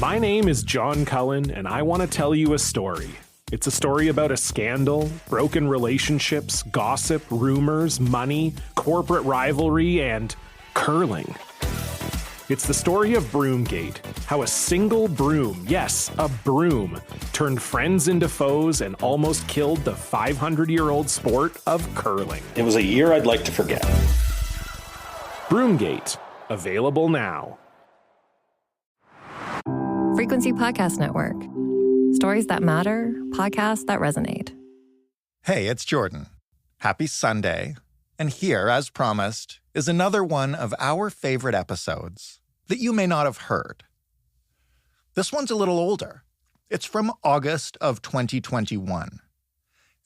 My name is John Cullen, and I want to tell you a story. It's a story about a scandal, broken relationships, gossip, rumors, money, corporate rivalry, and curling. It's the story of Broomgate, how a single broom, yes, a broom, turned friends into foes and almost killed the 500-year-old sport of curling. It was a year I'd like to forget. Broomgate, available now. Frequency Podcast Network. Stories that matter, podcasts that resonate. Hey, it's Jordan. Happy Sunday. And here, as promised, is another one of our favorite episodes that you may not have heard. This one's a little older. It's from August of 2021. And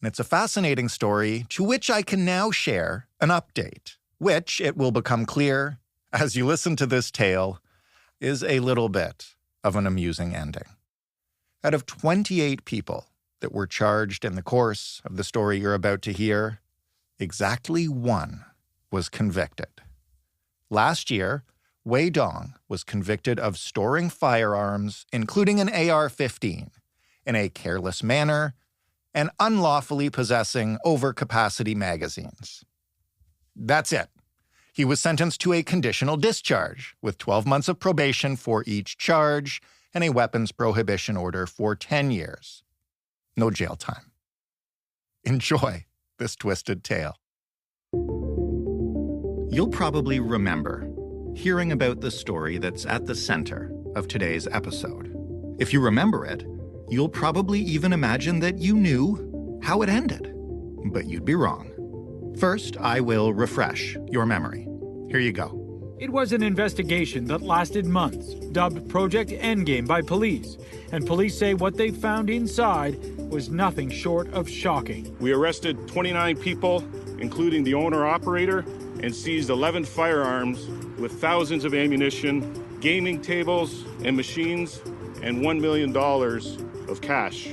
it's a fascinating story to which I can now share an update, which, it will become clear as you listen to this tale, is a little bit of an amusing ending. Out of 28 people that were charged in the course of the story you're about to hear, exactly one was convicted. Last year, Wei Dong was convicted of storing firearms, including an AR-15, in a careless manner and unlawfully possessing overcapacity magazines. That's it. He was sentenced to a conditional discharge with 12 months of probation for each charge and a weapons prohibition order for 10 years. No jail time. Enjoy this twisted tale. You'll probably remember hearing about the story that's at the center of today's episode. If you remember it, you'll probably even imagine that you knew how it ended. But you'd be wrong. First, I will refresh your memory. Here you go. It was an investigation that lasted months, dubbed Project Endgame by police. And police say what they found inside was nothing short of shocking. We arrested 29 people, including the owner-operator, and seized 11 firearms with thousands of ammunition, gaming tables and machines, and $1 million of cash.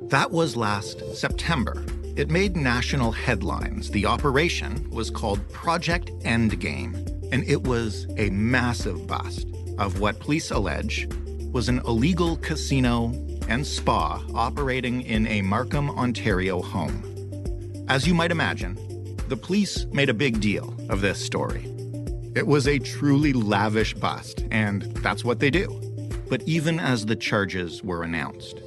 That was last September. It made national headlines. The operation was called Project Endgame, and it was a massive bust of what police allege was an illegal casino and spa operating in a Markham, Ontario home. As you might imagine, the police made a big deal of this story. It was a truly lavish bust, and that's what they do. But even as the charges were announced,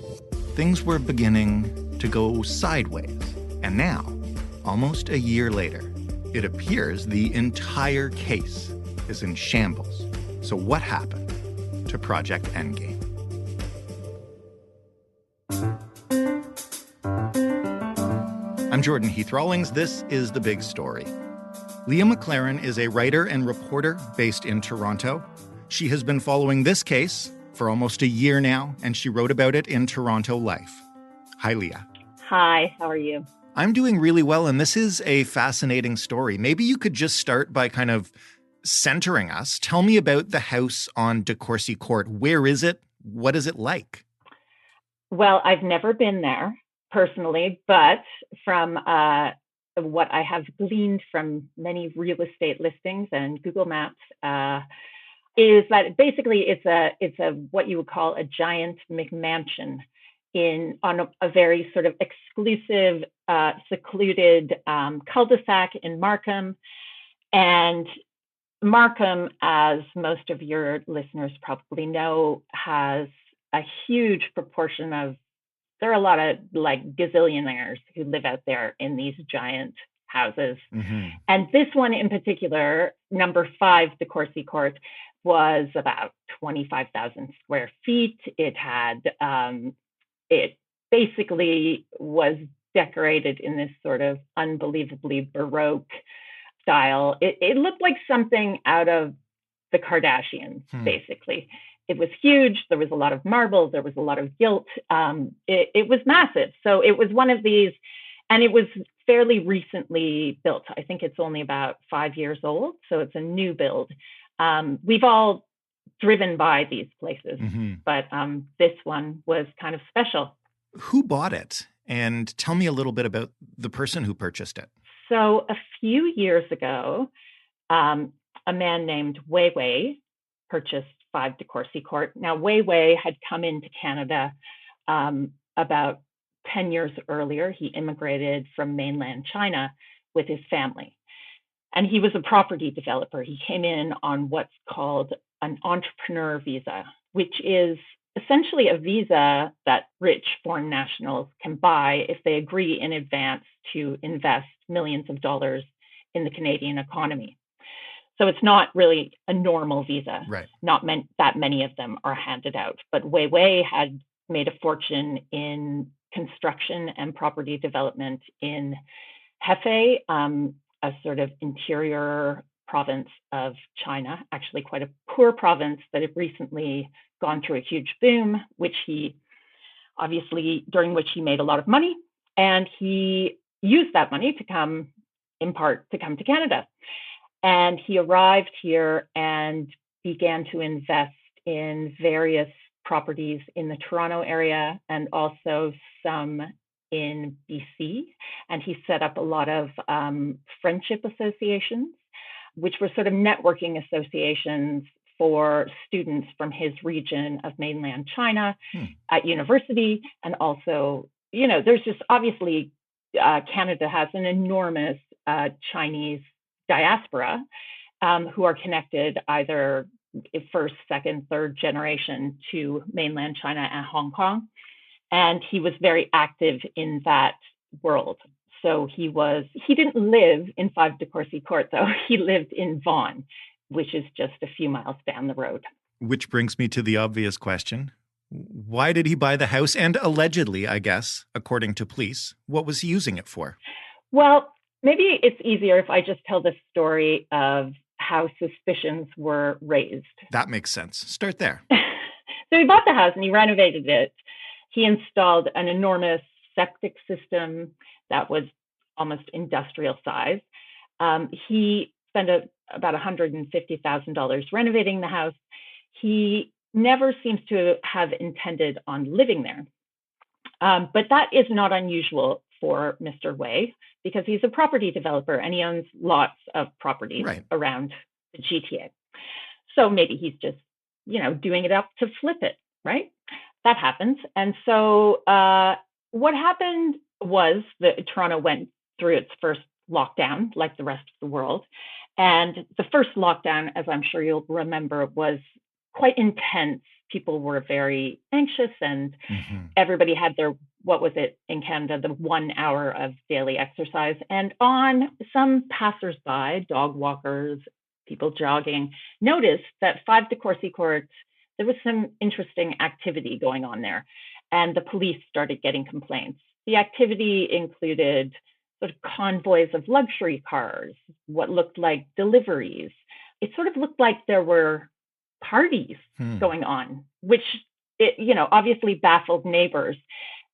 things were beginning to go sideways. And now, almost a year later, it appears the entire case is in shambles. So what happened to Project Endgame? I'm Jordan Heath Rawlings. This is The Big Story. Leah McLaren is a writer and reporter based in Toronto. She has been following this case for almost a year now, and she wrote about it in Toronto Life. Hi, Leah. Hi, how are you? I'm doing really well, and this is a fascinating story. Maybe you could just start by kind of centering us. Tell me about the house on De Courcy Court. Where is it? What is it like? Well, I've never been there personally, but from what I have gleaned from many real estate listings and Google Maps, is that basically it's a what you would call a giant McMansion on a very sort of exclusive, secluded cul-de-sac in Markham. And Markham, as most of your listeners probably know, has a huge proportion of, there are a lot of like gazillionaires who live out there in these giant houses. Mm-hmm. And this one in particular, number 5, De Courcy Court, was about 25,000 square feet. It had, it basically was decorated in this sort of unbelievably Baroque style. It looked like something out of the Kardashians, basically. It was huge. There was a lot of marble. There was a lot of gilt. It was massive. So it was one of these, and it was fairly recently built. I think it's only about 5 years old. So it's a new build. We've all driven by these places, but this one was kind of special. Who bought it? And tell me a little bit about the person who purchased it. So a few years ago, a man named Wei Wei purchased 5 de Courcy Court. Now, Wei had come into Canada about 10 years earlier. He immigrated from mainland China with his family. And he was a property developer. He came in on what's called an entrepreneur visa, which is essentially a visa that rich foreign nationals can buy if they agree in advance to invest millions of dollars in the Canadian economy. So it's not really a normal visa. Right. Not that many of them are handed out. But Wei had made a fortune in construction and property development in Hefei, a sort of interior province of China, actually quite a poor province that had recently gone through a huge boom, during which he made a lot of money. And he used that money to come to Canada. And he arrived here and began to invest in various properties in the Toronto area and also some in BC. And he set up a lot of friendship associations, which were sort of networking associations for students from his region of mainland China at university. And also, there's just obviously Canada has an enormous Chinese diaspora who are connected either first, second, third generation to mainland China and Hong Kong. And he was very active in that world. So he didn't live in 5 de Courcy Court, though. He lived in Vaughan, which is just a few miles down the road. Which brings me to the obvious question. Why did he buy the house? And allegedly, I guess, according to police, what was he using it for? Well, maybe it's easier if I just tell the story of how suspicions were raised. That makes sense. Start there. So he bought the house and he renovated it. He installed an enormous septic system that was almost industrial size. He spent about $150,000 renovating the house. He never seems to have intended on living there. But that is not unusual for Mr. Wei because he's a property developer and he owns lots of properties around the GTA. So maybe he's just, doing it up to flip it, right? That happens. And so what happened was that Toronto went through its first lockdown, like the rest of the world. And the first lockdown, as I'm sure you'll remember, was quite intense. People were very anxious and everybody had their, what was it in Canada, the 1 hour of daily exercise. And on some passersby, dog walkers, people jogging, noticed that 5 de Courcy Court, there was some interesting activity going on there. And the police started getting complaints. The activity included sort of convoys of luxury cars, what looked like deliveries. It sort of looked like there were parties going on, which, obviously baffled neighbors.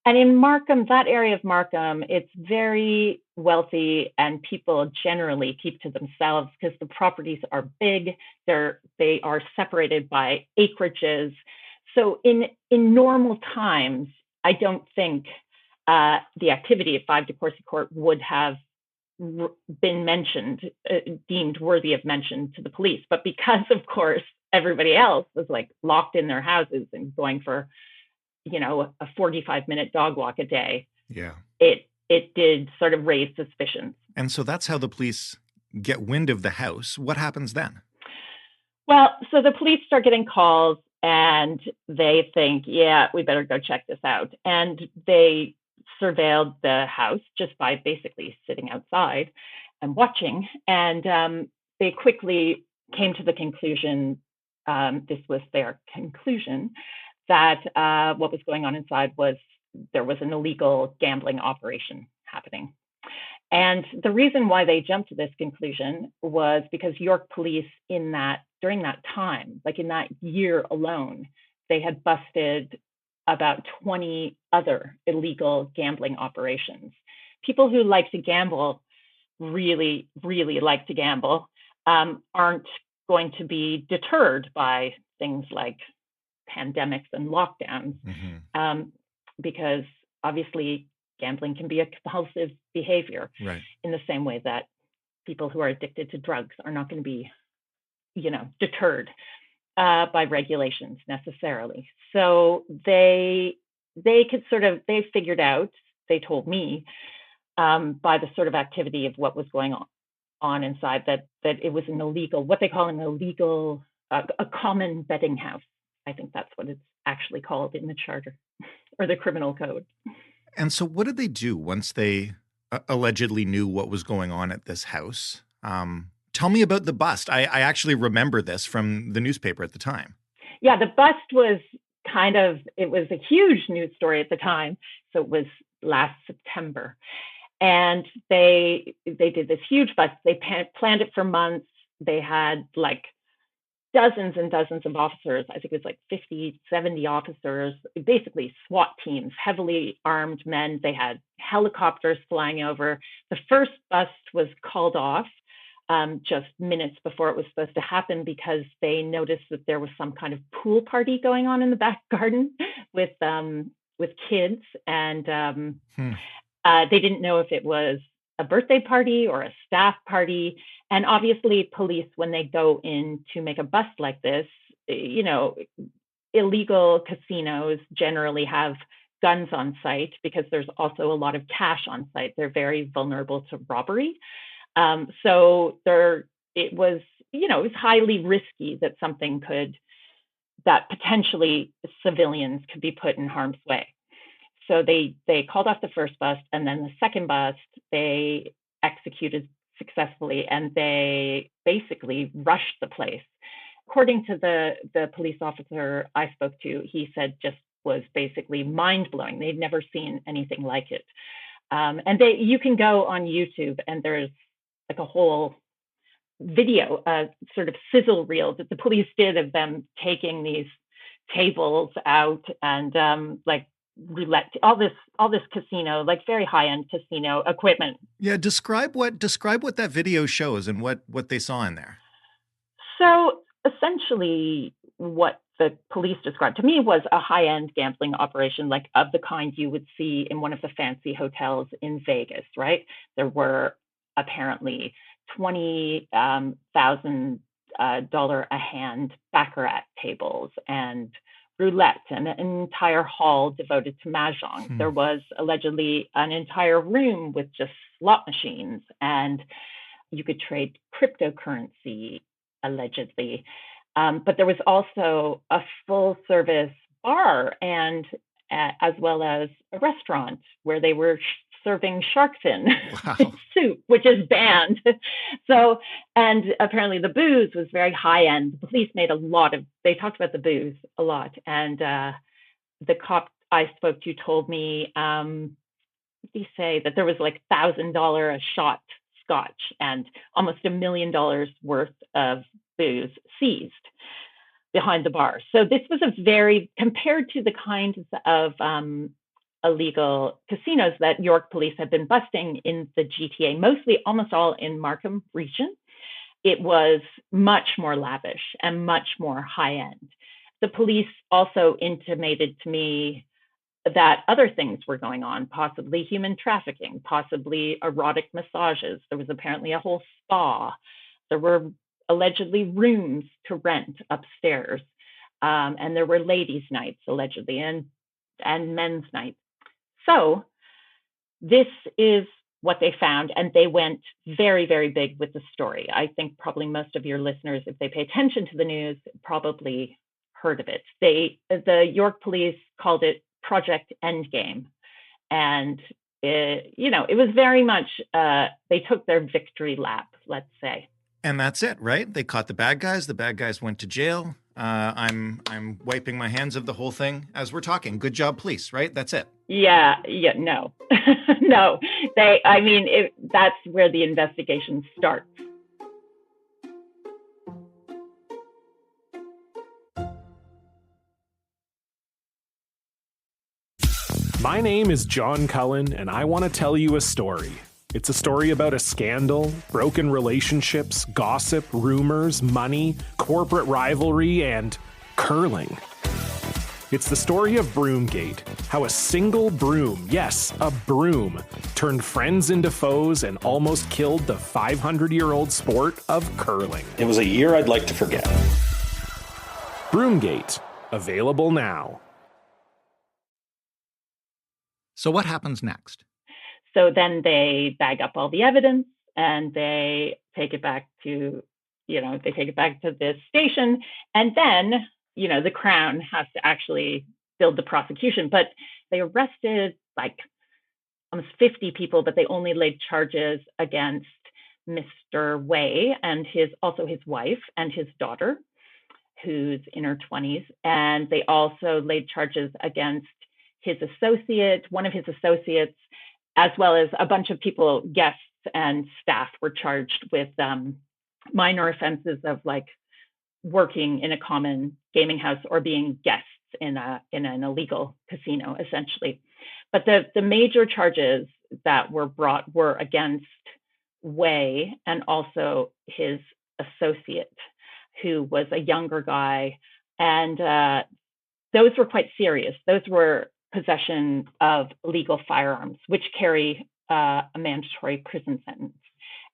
And in Markham, that area of Markham, it's very wealthy and people generally keep to themselves because the properties are big. They are separated by acreages. So in normal times, I don't think the activity at 5 de Courcy Court would have been mentioned, deemed worthy of mention to the police. But because, of course, everybody else was like locked in their houses and going for, a 45-minute dog walk a day. Yeah. It did sort of raise suspicions. And so that's how the police get wind of the house. What happens then? Well, so the police start getting calls and they think, yeah, we better go check this out. And they surveilled the house just by basically sitting outside and watching. And they quickly came to the conclusion, this was their conclusion, that what was going on inside was there was an illegal gambling operation happening. And the reason why they jumped to this conclusion was because York police during that time, like in that year alone, they had busted about 20 other illegal gambling operations. People who like to gamble, really, really like to gamble, aren't going to be deterred by things like pandemics and lockdowns, because obviously gambling can be a compulsive behavior in the same way that people who are addicted to drugs are not going to be, deterred. by regulations necessarily. So they they figured out, they told me, by the sort of activity of what was going on inside, that it was an illegal, what they call an illegal, a common betting house. I think that's what it's actually called in the charter or the criminal code. And so what did they do once they allegedly knew what was going on at this house? Tell me about the bust. I actually remember this from the newspaper at the time. Yeah, the bust was it was a huge news story at the time. So it was last September. And they did this huge bust. They planned it for months. They had like dozens and dozens of officers. I think it was like 50, 70 officers, basically SWAT teams, heavily armed men. They had helicopters flying over. The first bust was called off just minutes before it was supposed to happen because they noticed that there was some kind of pool party going on in the back garden with kids, and they didn't know if it was a birthday party or a staff party. And obviously, police, when they go in to make a bust like this, illegal casinos generally have guns on site because there's also a lot of cash on site. They're very vulnerable to robbery. So it was highly risky that potentially civilians could be put in harm's way. So they called off the first bust, and then the second bust they executed successfully, and they basically rushed the place. According to the police officer I spoke to, he said just was basically mind-blowing. They'd never seen anything like it. And you can go on YouTube, and there's like a whole video, sort of sizzle reel that the police did of them taking these tables out and like roulette, all this casino, like very high-end casino equipment. Yeah, describe what that video shows and what they saw in there. So essentially, what the police described to me was a high-end gambling operation, like of the kind you would see in one of the fancy hotels in Vegas, right? There were apparently $20,000 a hand baccarat tables and roulette, and an entire hall devoted to mahjong. There was allegedly an entire room with just slot machines, and you could trade cryptocurrency, allegedly. But there was also a full-service bar and as well as a restaurant where they were serving shark fin soup, which is banned. So, and apparently the booze was very high end. The police made they talked about the booze a lot. And the cop I spoke to told me, what did he say, that there was like $1,000 a shot scotch and almost $1 million worth of booze seized behind the bar. So this was compared to the kinds of illegal casinos that York police have been busting in the GTA, almost all in Markham region, it was much more lavish and much more high end. The police also intimated to me that other things were going on, possibly human trafficking, possibly erotic massages. There was apparently a whole spa. There were allegedly rooms to rent upstairs. And there were ladies' nights, allegedly, and men's nights. So this is what they found, and they went very, very big with the story. I think probably most of your listeners, if they pay attention to the news, probably heard of it. The York police called it Project Endgame, and it was very much they took their victory lap, let's say. And that's it, right? They caught the bad guys. The bad guys went to jail. I'm wiping my hands of the whole thing as we're talking. Good job, police, right? That's it. Yeah, no. No. That's where the investigation starts. My name is John Cullen, and I want to tell you a story. It's a story about a scandal, broken relationships, gossip, rumors, money, corporate rivalry, and curling. It's the story of Broomgate, how a single broom, yes, a broom, turned friends into foes and almost killed the 500-year-old sport of curling. It was a year I'd like to forget. Broomgate, available now. So what happens next? So then they bag up all the evidence and they take it back to, the station. And then, the Crown has to actually build the prosecution. But they arrested like almost 50 people, but they only laid charges against Mr. Way and his wife and his daughter, who's in her 20s. And they also laid charges against his associate, one of his associates, as well as a bunch of people, guests and staff were charged with minor offenses of like working in a common gaming house or being guests in an illegal casino, essentially. But the major charges that were brought were against Way and also his associate, who was a younger guy. And those were quite serious. Those were possession of illegal firearms, which carry a mandatory prison sentence.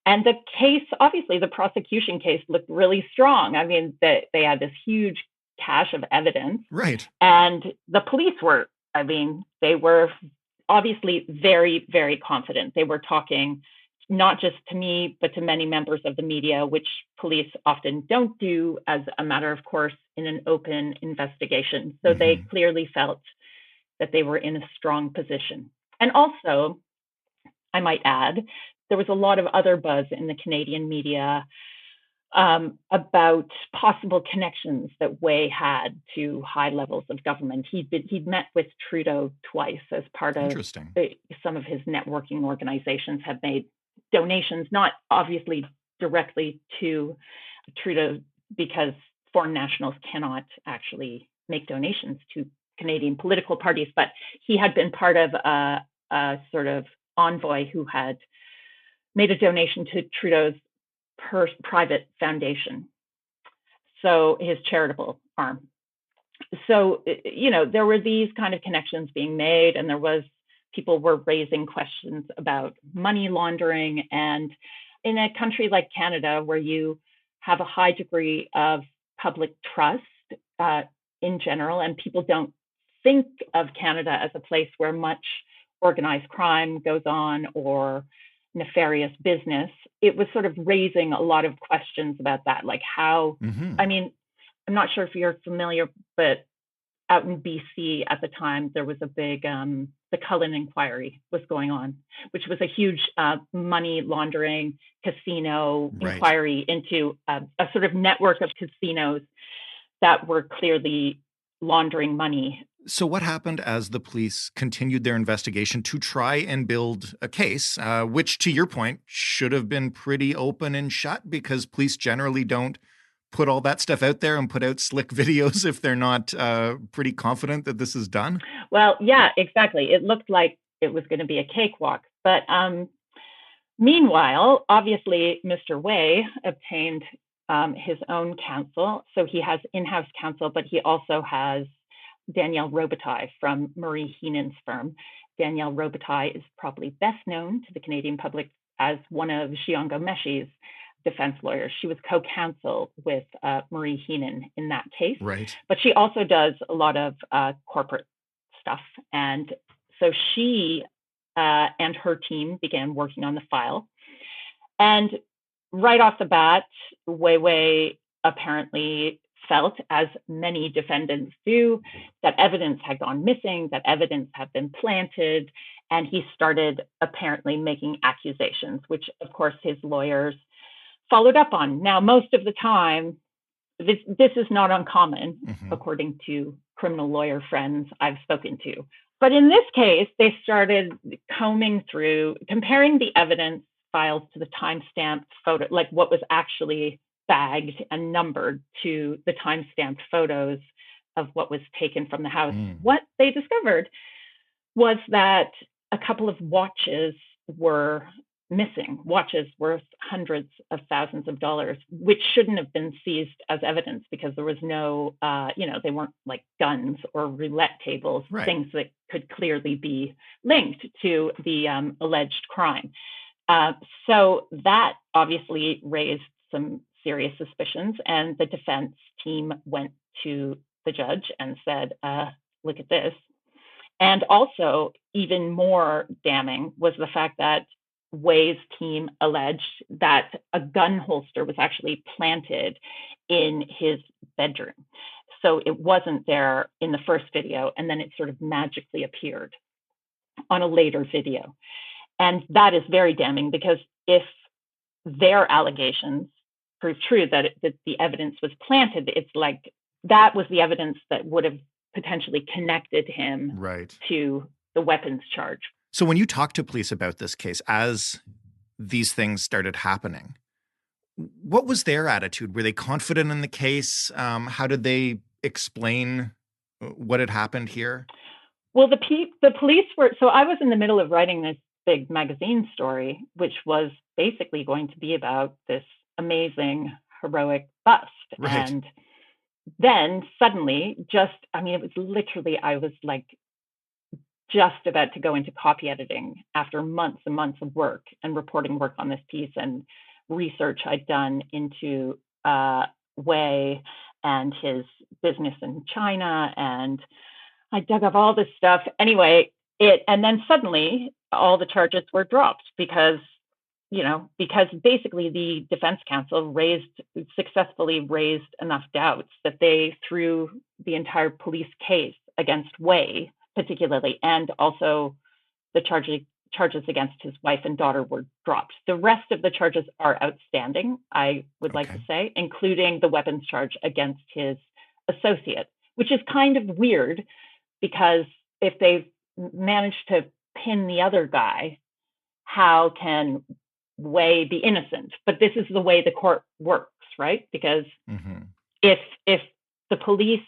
And the case, obviously, the prosecution case looked really strong. I mean, they had this huge cache of evidence. Right. And the police they were obviously very, very confident. They were talking not just to me, but to many members of the media, which police often don't do as a matter of course in an open investigation. So they clearly felt that they were in a strong position. And also, I might add, there was a lot of other buzz in the Canadian media about possible connections that Way had to high levels of government. He'd met with Trudeau twice as part of some of his networking organizations have made donations, not obviously directly to Trudeau, because foreign nationals cannot actually make donations to Canadian political parties, but he had been part of a sort of envoy who had made a donation to Trudeau's private foundation, so his charitable arm. So, there were these kind of connections being made, and people were raising questions about money laundering. And in a country like Canada, where you have a high degree of public trust in general, and people don't think of Canada as a place where much organized crime goes on or nefarious business, it was sort of raising a lot of questions about that, like how, I mean, I'm not sure if you're familiar, but out in BC at the time, there was a big, the Cullen inquiry was going on, which was a huge money laundering casino inquiry into a sort of network of casinos that were clearly laundering money. So what happened as the police continued their investigation to try and build a case, which, to your point, should have been pretty open and shut, because police generally don't put all that stuff out there and put out slick videos if they're not pretty confident that this is done? Well, yeah, exactly. It looked like it was going to be a cakewalk. But meanwhile, obviously, Mr. Way obtained his own counsel. So he has in-house counsel, but he also has Danielle Robitaille from Marie Heenan's firm. Danielle Robitaille is probably best known to the Canadian public as one of Jian Ghomeshi's defense lawyers. She was co-counsel with Marie Heenan in that case. Right. But she also does a lot of corporate stuff. And so she and her team began working on the file. And right off the bat, Wei apparently felt, as many defendants do, that evidence had gone missing, that evidence had been planted, and he started apparently making accusations, which of course his lawyers followed up on. Now, most of the time, this is not uncommon, according to criminal lawyer friends I've spoken to. But in this case, they started combing through, comparing the evidence files to the timestamped photo, like what was actually bagged and numbered to the time-stamped photos of what was taken from the house. What they discovered was that a couple of watches were missing, watches worth hundreds of thousands of dollars, which shouldn't have been seized as evidence because there was no, they weren't like guns or roulette tables, things that could clearly be linked to the alleged crime. So that obviously raised some serious suspicions, and the defense team went to the judge and said, look at this. And also, even more damning was the fact that Wei's team alleged that a gun holster was actually planted in his bedroom. So it wasn't there in the first video, and then it sort of magically appeared on a later video. And that is very damning, because if their allegations prove true, that the evidence was planted, it's like that was the evidence that would have potentially connected him to the weapons charge. So when you talked to police about this case, as these things started happening, what was their attitude? Were they confident in the case? How did they explain what had happened here? Well, the police were, so I was in the middle of writing this big magazine story, which was basically going to be about this amazing, heroic bust. Right. And then suddenly, it was literally, I was like just about to go into copy editing after months and months of work and reporting work on this piece and research I'd done into Wei and his business in China. And I dug up all this stuff. Anyway, and then suddenly all the charges were dropped because basically the defense counsel successfully raised enough doubts that they threw the entire police case against Wei, particularly, and also the charges against his wife and daughter were dropped. The rest of the charges are outstanding, I would like to say, including the weapons charge against his associate, which is kind of weird, because if they've managed to pin the other guy, how can Wei be innocent? But this is the way the court works, right? Because if the police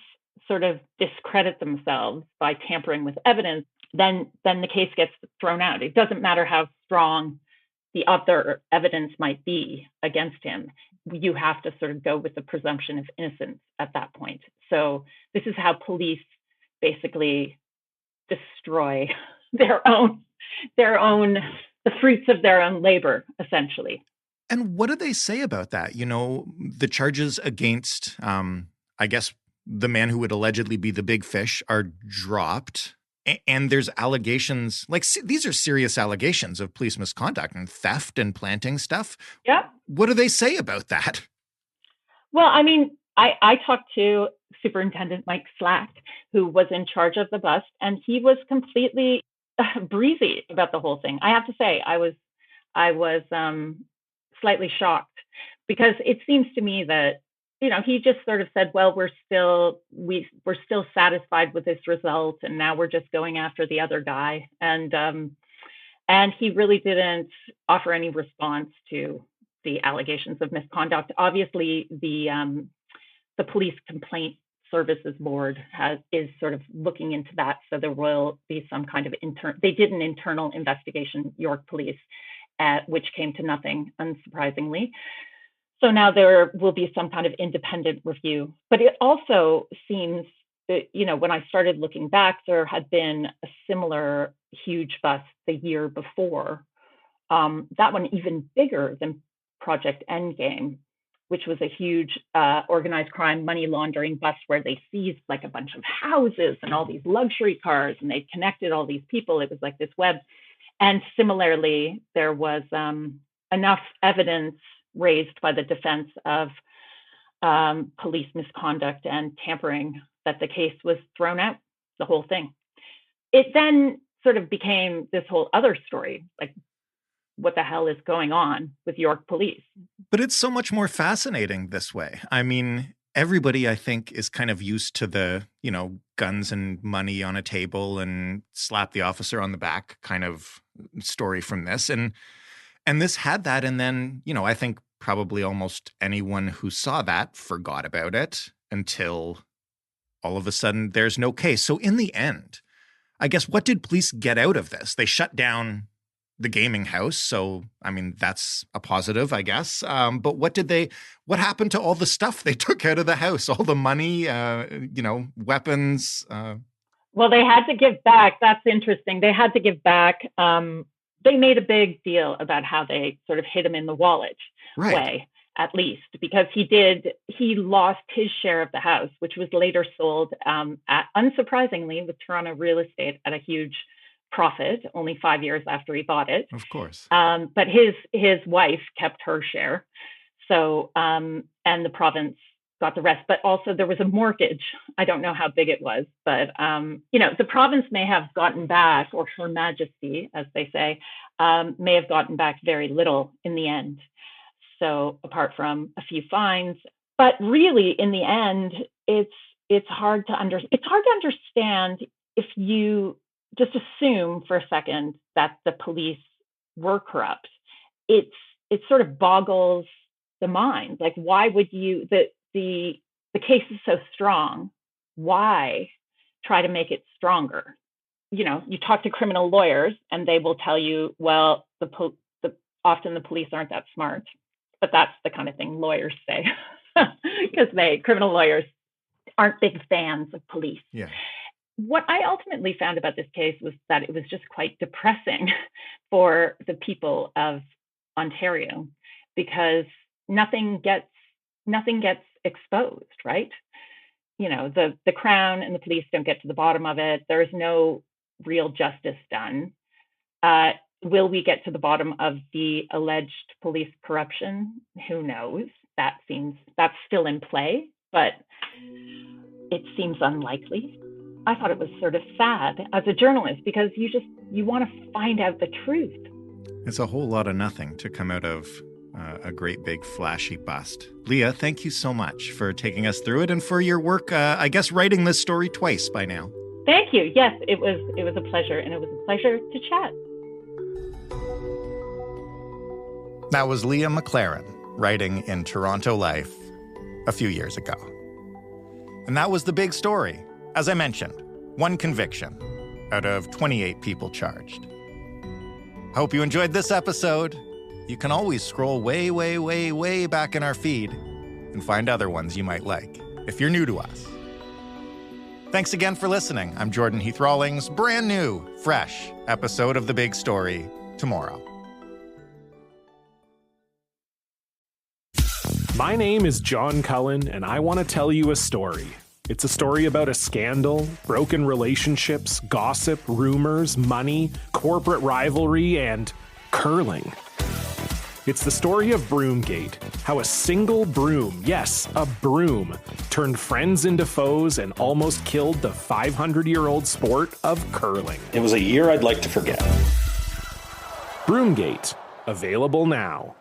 sort of discredit themselves by tampering with evidence, then the case gets thrown out. It doesn't matter how strong the other evidence might be against him. You have to sort of go with the presumption of innocence at that point. So this is how police basically destroy the fruits of their own labor, essentially. And what do they say about that? You know, the charges against, I guess, the man who would allegedly be the big fish are dropped. And there's allegations, like these are serious allegations of police misconduct and theft and planting stuff. Yeah. What do they say about that? Well, I mean, I talked to Superintendent Mike Slack, who was in charge of the bust, and he was completely breezy about the whole thing. I have to say, I was slightly shocked, because it seems to me that, he just sort of said, well, we're still satisfied with this result, and now we're just going after the other guy. And he really didn't offer any response to the allegations of misconduct. Obviously, the Police Complaint Services Board is sort of looking into that. So there will be some kind of they did an internal investigation, York Police, which came to nothing, unsurprisingly. So now there will be some kind of independent review. But it also seems that, when I started looking back, there had been a similar huge bust the year before. That one even bigger than Project Endgame, which was a huge organized crime money laundering bust where they seized like a bunch of houses and all these luxury cars, and they connected all these people. It was like this web. And similarly, there was enough evidence raised by the defense of police misconduct and tampering that the case was thrown out, the whole thing. It then sort of became this whole other story, like, what the hell is going on with York Police? But it's so much more fascinating this way. I mean, everybody, I think, is kind of used to the, guns and money on a table and slap the officer on the back kind of story from this. And this had that. And then, I think probably almost anyone who saw that forgot about it until all of a sudden there's no case. So in the end, I guess, what did police get out of this? They shut down the gaming house. So, I mean, that's a positive, I guess. But what happened to all the stuff they took out of the house? All the money, weapons? Well, they had to give back. That's interesting. They had to give back. They made a big deal about how they sort of hit him in the wallet way. at least, because he lost his share of the house, which was later sold, unsurprisingly, with Toronto real estate at a huge profit, only 5 years after he bought it. Of course. But his wife kept her share. So, and the province got the rest, but also there was a mortgage. I don't know how big it was, but, the province may have gotten back, or Her Majesty, as they say, may have gotten back very little in the end. So apart from a few fines, but really in the end, it's hard to understand if you just assume for a second that the police were corrupt. It sort of boggles the mind. Like, why would you, the case is so strong, why try to make it stronger? You talk to criminal lawyers and they will tell you, well, often the police aren't that smart, but that's the kind of thing lawyers say, because criminal lawyers aren't big fans of police. Yeah. What I ultimately found about this case was that it was just quite depressing for the people of Ontario, because nothing gets exposed, right? The Crown and the police don't get to the bottom of it. There is no real justice done. Will we get to the bottom of the alleged police corruption? Who knows? That's still in play, but it seems unlikely. I thought it was sort of sad as a journalist, because you want to find out the truth. It's a whole lot of nothing to come out of a great big flashy bust. Leah, thank you so much for taking us through it and for your work, I guess, writing this story twice by now. Thank you. Yes, it was a pleasure, and it was a pleasure to chat. That was Leah McLaren writing in Toronto Life a few years ago. And that was the big story. As I mentioned, one conviction out of 28 people charged. Hope you enjoyed this episode. You can always scroll way, way, way, way back in our feed and find other ones you might like if you're new to us. Thanks again for listening. I'm Jordan Heath Rawlings. Brand new, fresh episode of The Big Story tomorrow. My name is John Cullen, and I want to tell you a story. It's a story about a scandal, broken relationships, gossip, rumors, money, corporate rivalry, and curling. It's the story of Broomgate, how a single broom, yes, a broom, turned friends into foes and almost killed the 500-year-old sport of curling. It was a year I'd like to forget. Broomgate, available now.